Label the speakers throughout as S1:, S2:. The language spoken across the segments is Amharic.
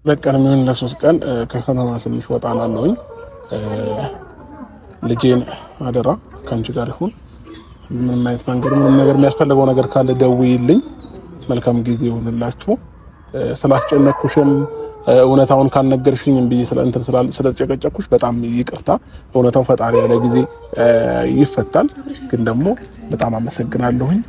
S1: ለቀን ምን ለሶስት ቀን ከከተማ ትንሽ ወጣላለሁኝ። ልጄን አደራ ከአንቺ ጋር ይሁን። ምንም አይነት መንገድ ምንም ነገር የሚያስፈልገው ነገር ካለ ደውይልኝ። መልካም ጊዜ ይሁንላችሁ። ስላስጨነኩሽም እውነታውን ካልነገርሽኝ ብዬ ስለጨቀጨኩሽ በጣም ይቅርታ። እውነታው ፈጣሪ ያለ ጊዜ ይፈታል። ግን ደግሞ በጣም አመሰግናለሁኝ።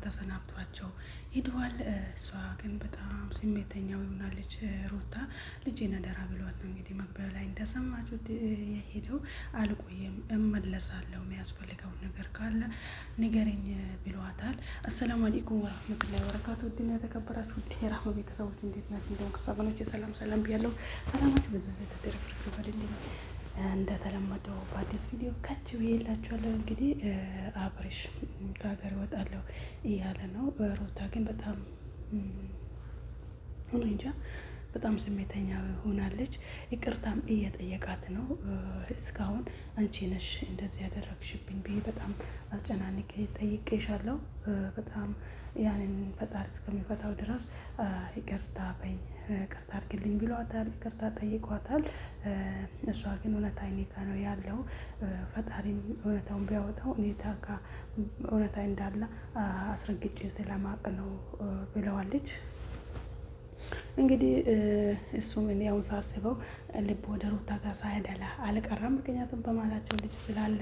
S2: ተሰናብቷቸው ሄደዋል። እሷ ግን በጣም ስሜተኛው ይሆናለች። ሩታ ልጄን አደራ ብሏት ነው እንግዲህ መግቢያ ላይ እንደሰማችሁት የሄደው። አልቆየም እመለሳለሁ፣ የሚያስፈልገውን ነገር ካለ ንገረኝ ብሏታል። አሰላሙ አለይኩም ወራህመቱላሂ ወበረካቱ። ውድና የተከበራችሁ የራህመ ቤተሰቦች እንዴት ናችሁ? እንደውም ከሳበኖች ሰላም ብያለሁ። ሰላማችሁ ብዙ ተደረፍርፍ ይበልልኝ። እንደተለመደው በአዲስ ቪዲዮ ከች ብዬላችኋለሁ። እንግዲህ አብርሽ ከሀገር እወጣለሁ እያለ ነው። ሩታ ግን በጣም እንጃ በጣም ስሜተኛ ሆናለች። ይቅርታም እየጠየቃት ነው። እስካሁን አንቺ ነሽ እንደዚህ ያደረግሽብኝ ብዬ በጣም አስጨናንቄ ጠይቄሻለሁ። በጣም ያንን ፈጣሪ እስከሚፈታው ድረስ ይቅርታ በኝ ይቅርታ አድርግልኝ ብሏታል። ይቅርታ ጠይቋታል። እሷ ግን እውነታ እኔ ጋ ነው ያለው፣ ፈጣሪም እውነታውን ቢያወጣው እኔታ ጋ እውነታ እንዳለ አስረግጬ ስለማቅ ነው ብለዋለች። እንግዲህ እሱም እኔ ያው ሳስበው ልብ ወደ ሩታ ጋር ሳይደላ አልቀረም። ምክንያቱም በማላቸው ልጅ ስላለ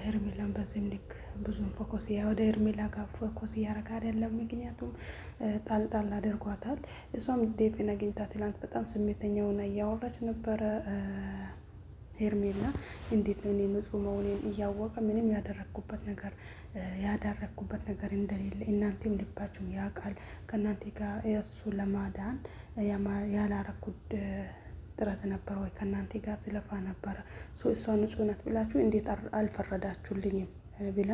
S2: ሄርሜላን በዚህም ልክ ብዙም ፎከስ ወደ ሄርሜላ ጋር ፎከስ እያደረገ አይደለም። ምክንያቱም ጣል አድርጓታል። እሷም ዴቪን አግኝታ ትላንት በጣም ስሜተኛ ሆና እያወራች ነበረ። ሄርሜላ እንዴት ነው እኔ ንጹህ መሆኔን እያወቀ ምንም ያደረግኩበት ነገር እንደሌለ እናንተም ልባችሁም ያውቃል። ከእናንተ ጋር የእሱ ለማዳን ያላረኩት ጥረት ነበር ወይ? ከእናንተ ጋር ስለፋ ነበረ። እሷ ንጹህ ናት ብላችሁ እንዴት አልፈረዳችሁልኝም? ብላ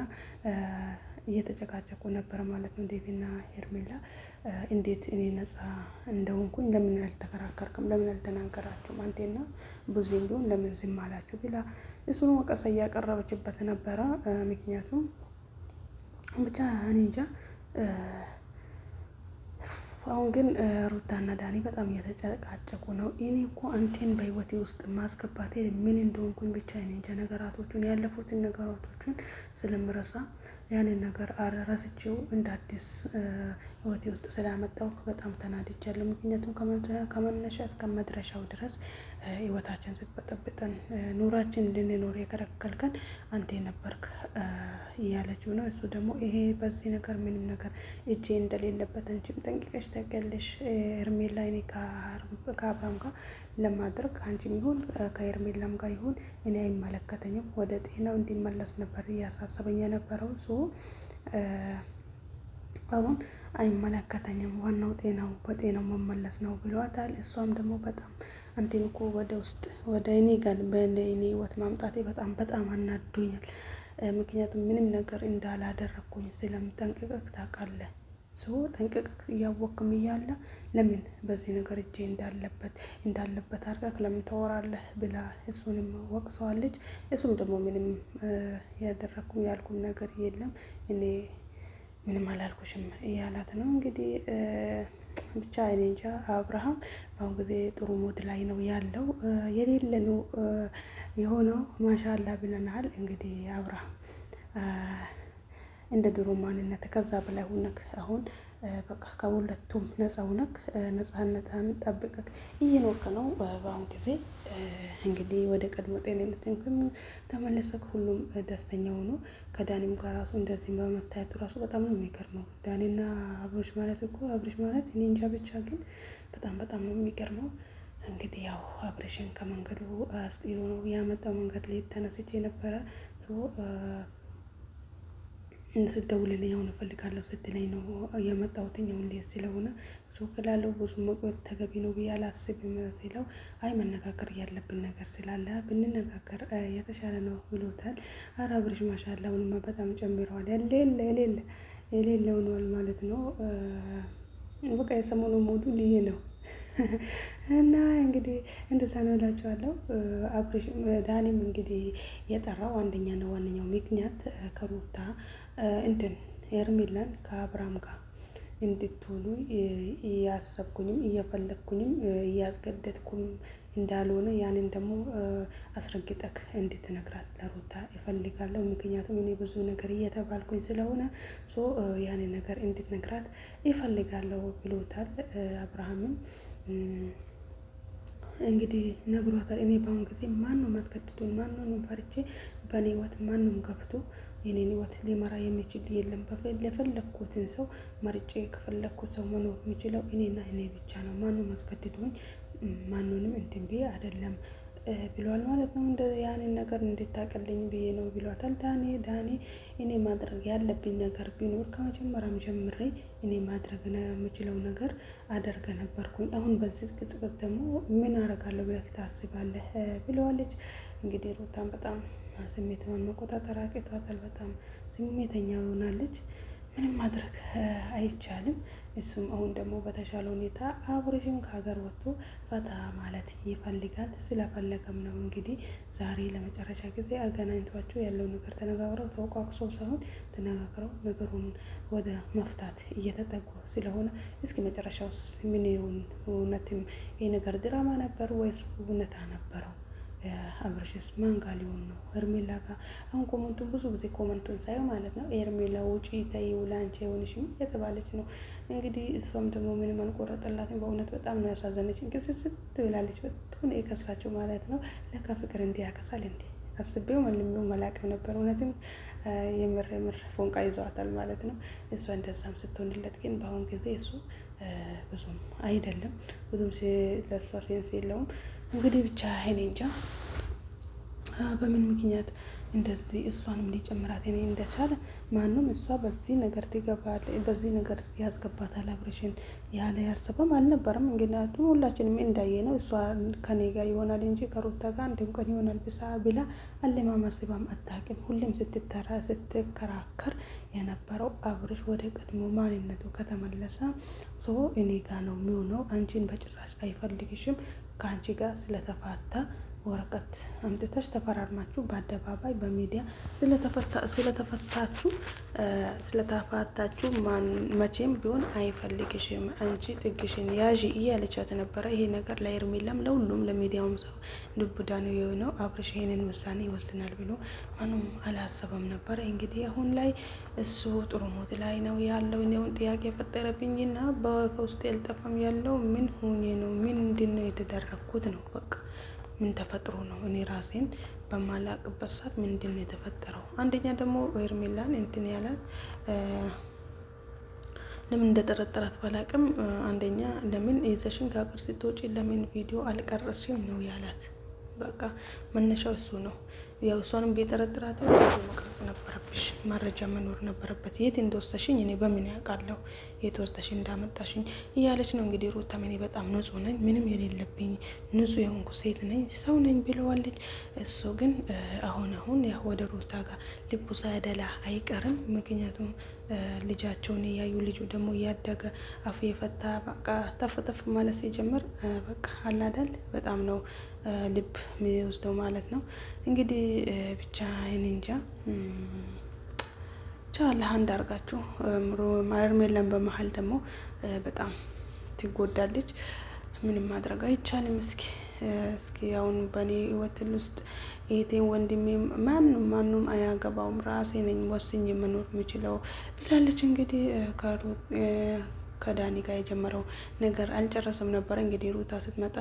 S2: እየተጨቃጨቁ ነበረ ማለት ነው። ዴቪና ሄርሜላ እንዴት እኔ ነጻ እንደሆንኩኝ ለምን አልተከራከርክም? ለምን አልተናገራችሁም? አንቴና ብዙም ቢሆን ለምን ዝም አላችሁ? ብላ እሱን ወቀሳ እያቀረበችበት ነበረ። ምክንያቱም ብቻ እኔ እንጃ። አሁን ግን ሩታና ዳኒ በጣም እየተጨቃጨቁ ነው። እኔ እኮ አንቴን በህይወቴ ውስጥ ማስገባቴ ምን እንደሆንኩኝ ብቻ እኔ እንጃ። ነገራቶቹን ያለፉትን ነገራቶቹን ስለምረሳ ያንን ነገር ረስቼው እንደ አዲስ ህይወቴ ውስጥ ስላመጣው በጣም ተናድጃለሁ። ምክንያቱም ከመነሻ እስከ መድረሻው ድረስ ህይወታችን ስትበጠብጠን ኑራችን እንድንኖር የከለከልከን አንተ ነበርክ እያለችው ነው። እሱ ደግሞ ይሄ በዚህ ነገር ምንም ነገር እጄ እንደሌለበት አንቺም ጠንቅቀሽ ታውቂያለሽ። ሄርሜላ እኔ ከአብርሃም ጋር ለማድረግ አንቺም ይሁን ከሄርሜላም ጋር ይሁን እኔ አይመለከተኝም። ወደ ጤናው እንዲመለስ ነበር እያሳሰበኝ የነበረው። አሁን አይመለከተኝም፣ ዋናው በጤናው መመለስ ነው ብሏታል። እሷም ደግሞ በጣም አንቴን እኮ ወደ ውስጥ ወደ እኔ ጋር በእኔ ህይወት ማምጣቴ በጣም አናዶኛል። ምክንያቱም ምንም ነገር እንዳላደረግኩኝ ስለምጠንቅቀቅ ታውቃለህ። ጠንቅቀቅ እያወቅም እያለ ለምን በዚህ ነገር እጄ እንዳለበት አድርገህ ለምን ታወራለህ? ብላ እሱንም ወቅሰዋለች። እሱም ደግሞ ምንም ያደረግኩም ያልኩም ነገር የለም እኔ ምንም አላልኩሽም እያላት ነው። እንግዲህ ብቻ እኔ እንጃ። አብርሃም በአሁን ጊዜ ጥሩ ሞድ ላይ ነው ያለው። የሌለ ነው የሆነው። ማሻአላ ብለናል። እንግዲህ አብርሃም እንደ ድሮ ማንነት ከዛ በላይ ሆነክ አሁን በቃ ከሁለቱም ነፃ ሆነክ ነፃነትን ጠብቀክ እየኖርክ ነው በአሁን ጊዜ። እንግዲህ ወደ ቀድሞ ጤንነትን ተመለሰክ። ሁሉም ደስተኛ ሆኖ ከዳኒም ጋር ራሱ እንደዚህ በመታየቱ ራሱ በጣም ነው የሚገርመው። ዳኒና አብርሽ ማለት እኮ አብርሽ ማለት እኔ እንጃ ብቻ ግን በጣም ነው የሚገርመው። እንግዲህ ያው አብርሽን ከመንገዱ አስጢሎ ነው ያመጣው። መንገድ ላይ ተነስቼ ነበረ ስትደውልልኝ አሁን እፈልጋለሁ ስትለኝ ነው የመጣሁት። አሁን እንዴት ስለሆነ ቾክላለሁ ብዙ መቆየት ተገቢ ነው ብዬ አላስብም ሲለው፣ አይ መነጋገር ያለብን ነገር ስላለ ብንነጋገር የተሻለ ነው ብሎታል። ኧረ አብርሽ ማሻአላ አሁንማ በጣም ጨምረዋል። የሌለ ሆኗል ማለት ነው። በቃ የሰሞኑ ሞዱ ልዩ ነው። እና እንግዲህ እንደዛ ነው እላችኋለሁ። አብርሽ ዳኒም እንግዲህ የጠራው አንደኛና ዋነኛው ምክንያት ከሩታ ሄርሜላን ከአብርሃም ጋር እንድትሆኑ እያሰብኩኝም እየፈለግኩኝም እያስገደድኩም እንዳልሆነ ያንን ደግሞ አስረግጠክ እንድትነግራት ለሩታ ይፈልጋለሁ። ምክንያቱም እኔ ብዙ ነገር እየተባልኩኝ ስለሆነ ያንን ነገር እንድትነግራት ይፈልጋለሁ ብሎታል። አብርሃምም እንግዲህ ነግሯታል። እኔ በአሁን ጊዜ ማንም አስገድዶኝ ማንንም ፈርቼ በእኔ ህይወት ማንም ገብቶ የኔን ህይወት ሊመራ የሚችል የለም። ለፈለግኩትን ሰው መርጬ ከፈለግኩት ሰው መኖር የሚችለው እኔና እኔ ብቻ ነው። ማንም አስገድዶኝ ማንንም እንትን ብዬ አይደለም ብሏል ማለት ነው። ያንን ነገር እንድታቀልኝ ብዬ ነው ብሏታል። ዳኒ እኔ ማድረግ ያለብኝ ነገር ቢኖር ከመጀመሪያም ጀምሬ እኔ ማድረግ የምችለው ነገር አደርገ ነበርኩኝ። አሁን በዚህ ቅጽበት ደግሞ ምን አደርጋለሁ ብለህ ታስባለህ ብለዋለች። እንግዲህ ሩታን በጣም ስሜቷን መቆጣጠር አቅቷታል። በጣም ስሜተኛ ሆናለች። ምንም ማድረግ አይቻልም። እሱም አሁን ደግሞ በተሻለ ሁኔታ አብርሽም ከሀገር ወጥቶ ፈታ ማለት ይፈልጋል። ስለፈለገም ነው እንግዲህ ዛሬ ለመጨረሻ ጊዜ አገናኝቷቸው ያለው ነገር ተነጋግረው ተወቃቅሰው ሳይሆን ተነጋግረው ነገሩን ወደ መፍታት እየተጠጉ ስለሆነ እስኪ መጨረሻው ምን ይሁን? እውነትም ይህ ነገር ድራማ ነበር ወይስ እውነታ ነበረው? አብርሽስ ማን ጋር ሊሆን ነው? ሄርሜላ ጋር። አሁን ኮመንቱን ብዙ ጊዜ ኮመንቱን ሳየው ማለት ነው ሄርሜላ ውጪ ተይው ላንቺ አይሆንሽም የተባለች ነው እንግዲህ። እሷም ደግሞ ምንም አልቆረጠላትም። በእውነት በጣም ነው ያሳዘነች። ግስስት ብላለች። በጣም ነው የከሳችው ማለት ነው። ለካ ፍቅር እንዲህ ያከሳል እንዴ! አስቤው መልሜው መላቅም ነበር። እውነትም የምር ፎንቃ ይዘዋታል ማለት ነው። እሷ እንደዛም ስትሆንለት ግን በአሁን ጊዜ እሱ ብዙም አይደለም፣ ብዙም ለእሷ ሴንስ የለውም። እንግዲህ ብቻ እኔ እንጃ በምን ምክንያት እንደዚህ እሷንም ሊጨምራት እኔ እንደቻለ ማንም እሷ በዚህ ነገር ትገባል፣ በዚህ ነገር ያስገባታል አብርሽን ያለ ያሰበም አልነበረም። ምክንያቱም ሁላችንም እንዳየ ነው እሷ ከኔ ጋር ይሆናል እንጂ ከሩታ ጋር አንድም ቀን ይሆናል ብላ አለማማስባም አታውቅም። ሁሌም ስትከራከር የነበረው አብርሽ ወደ ቀድሞ ማንነቱ ከተመለሰ እኔ ጋር ነው የሚሆነው፣ አንቺን በጭራሽ አይፈልግሽም፣ ከአንቺ ጋር ስለተፋታ ወረቀት አምጥተሽ ተፈራርማችሁ በአደባባይ በሚዲያ ስለተፋታችሁ መቼም ቢሆን አይፈልግሽም፣ አንቺ ጥግሽን ያዥ እያለቻት ነበረ። ይሄ ነገር ለሄርሜላም ለሁሉም ለሚዲያውም ሰው ዱብዳ ነው የሆነው። አብርሽ ይሄንን ውሳኔ ይወስናል ብሎ ማንም አላሰበም ነበረ። እንግዲህ አሁን ላይ እሱ ጥሩ ሞት ላይ ነው ያለው። እኔውን ጥያቄ የፈጠረብኝና ከውስጥ ያልጠፋም ያለው ምን ሆኜ ነው? ምንድን ነው የተደረግኩት ነው በቃ ምን ተፈጥሮ ነው? እኔ ራሴን በማላቅበት ሰዓት ምንድን ነው የተፈጠረው? አንደኛ ደግሞ ሄርሜላን እንትን ያላት ለምን እንደጠረጠራት ባላቅም፣ አንደኛ ለምን ይዘሽን ከሀገር ስትወጪ ለምን ቪዲዮ አልቀረስሽም ነው ያላት። በቃ መነሻው እሱ ነው። ያው እሷንም ቢጠረጥራት መቅረጽ ነበረብሽ፣ መረጃ መኖር ነበረበት። የት እንደወሰሽኝ እኔ በምን ያውቃለሁ? የት ወስደሽ እንዳመጣሽኝ እያለች ነው እንግዲህ። ሩታም እኔ በጣም ንጹሕ ነኝ፣ ምንም የሌለብኝ ንጹሕ የሆንኩ ሴት ነኝ፣ ሰው ነኝ ብለዋለች። እሱ ግን አሁን ያው ወደ ሩታ ጋር ልቡ ሳያደላ አይቀርም። ምክንያቱም ልጃቸውን እያዩ ልጁ ደግሞ እያደገ አፍ የፈታ በቃ ተፍተፍ ማለት ሲጀምር በቃ አላዳል በጣም ነው ልብ የሚወስደው ማለት ነው። እንግዲህ ብቻ እኔ እንጃ ብቻ አላህ እንዳርጋችሁ። ሄርሜላን በመሀል ደግሞ በጣም ትጎዳለች። ምንም ማድረግ አይቻልም። እስኪ አሁን በእኔ ህይወትን ውስጥ እህቴን ወንድሜ ማንም አያገባውም፣ ራሴ ነኝ ወስኜ መኖር የምችለው ብላለች። እንግዲህ ከዳኒ ጋር የጀመረው ነገር አልጨረሰም ነበረ። እንግዲህ ሩታ ስትመጣ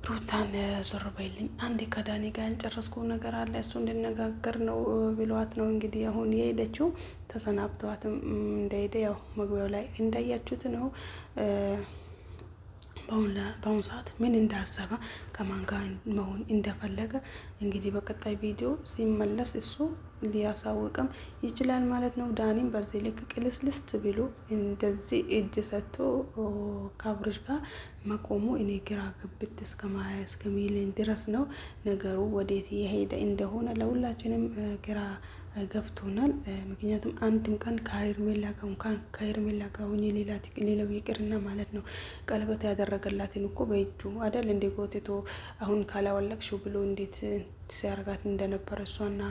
S2: ሩታን ዞር በይልኝ፣ አንዴ ከዳኒ ጋር ያልጨረስኩ ነገር አለ፣ እሱ እንድነጋገር ነው ብለዋት ነው እንግዲህ አሁን የሄደችው። ተሰናብተዋትም እንደሄደ ያው መግቢያው ላይ እንዳያችሁት ነው። በአሁኑ ሰዓት ምን እንዳሰበ ከማን ጋር መሆን እንደፈለገ እንግዲህ በቀጣይ ቪዲዮ ሲመለስ እሱ ሊያሳውቅም ይችላል ማለት ነው። ዳኒም በዚህ ልክ ቅልስልስ ብሎ እንደዚህ እጅ ሰጥቶ ከአብርሽ ጋር መቆሙ እኔ ግራ ግብት እስከሚለኝ ድረስ ነው ነገሩ። ወዴት የሄደ እንደሆነ ለሁላችንም ግራ ገብቶናል። ምክንያቱም አንድም ቀን ከሄርሜላ ጋር ሆኜ ሌላው ይቅርና ማለት ነው ቀለበት ያደረገላትን እኮ በእጁ አደል እንደ ጎትቶ አሁን ካላወለቅሽው ብሎ እንዴት ሲያረጋት እንደነበረ እሷና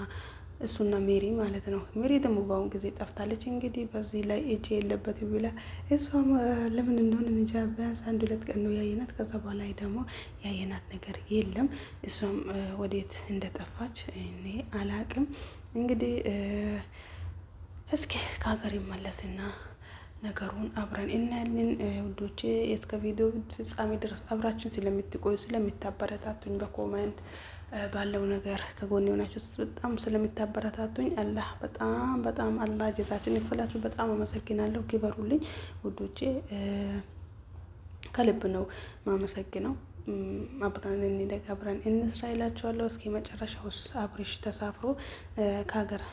S2: እሱና ሜሪ ማለት ነው። ሜሪ ደግሞ በአሁን ጊዜ ጠፍታለች። እንግዲህ በዚህ ላይ እጅ የለበት ብላ እሷም ለምን እንደሆነ እንጃ ቢያንስ 1-2 ቀን ነው ያየናት። ከዛ በኋላ ደግሞ ያየናት ነገር የለም። እሷም ወዴት እንደጠፋች እኔ አላቅም። እንግዲህ እስኪ ከሀገር ይመለስና ነገሩን አብረን እናያለን ውዶቼ። እስከ ቪዲዮ ፍጻሜ ድረስ አብራችን ስለምትቆዩ ስለምታበረታቱኝ በኮመንት ባለው ነገር ከጎን የሆናችሁ በጣም ስለምታበረታቱኝ አላህ በጣም አላህ ጀዛችሁን ይክፈላችሁ። በጣም አመሰግናለሁ። ክበሩልኝ ውዶቼ፣ ከልብ ነው ማመሰግነው። አብረን እንደግ አብረን እንስራ ይላችኋለሁ። እስኪ መጨረሻውስ አብርሽ ተሳፍሮ ከሀገር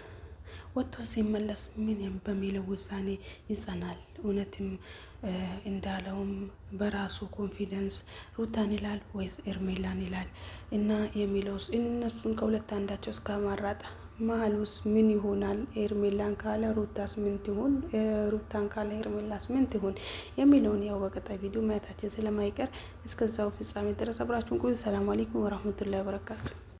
S2: ወጥቶ ሲመለስ ምን በሚለው ውሳኔ ይጸናል? እውነትም እንዳለውም በራሱ ኮንፊደንስ ሩታን ይላል ወይስ ኤርሜላን ይላል? እና የሚለውስ እነሱን ከሁለት አንዳቸው እስከማራጣ መሀሉስ ምን ይሆናል? ኤርሜላን ካለ ሩታስ ምን ትሆን? ሩታን ካለ ኤርሜላስ ምን ትሆን የሚለውን ያው በቀጣይ ቪዲዮ ማየታችን ስለማይቀር እስከዛው ፍጻሜ ድረስ አብራችሁን ቆዩ። ሰላም አለይኩም ወራህመቱላሂ ወበረካቱ።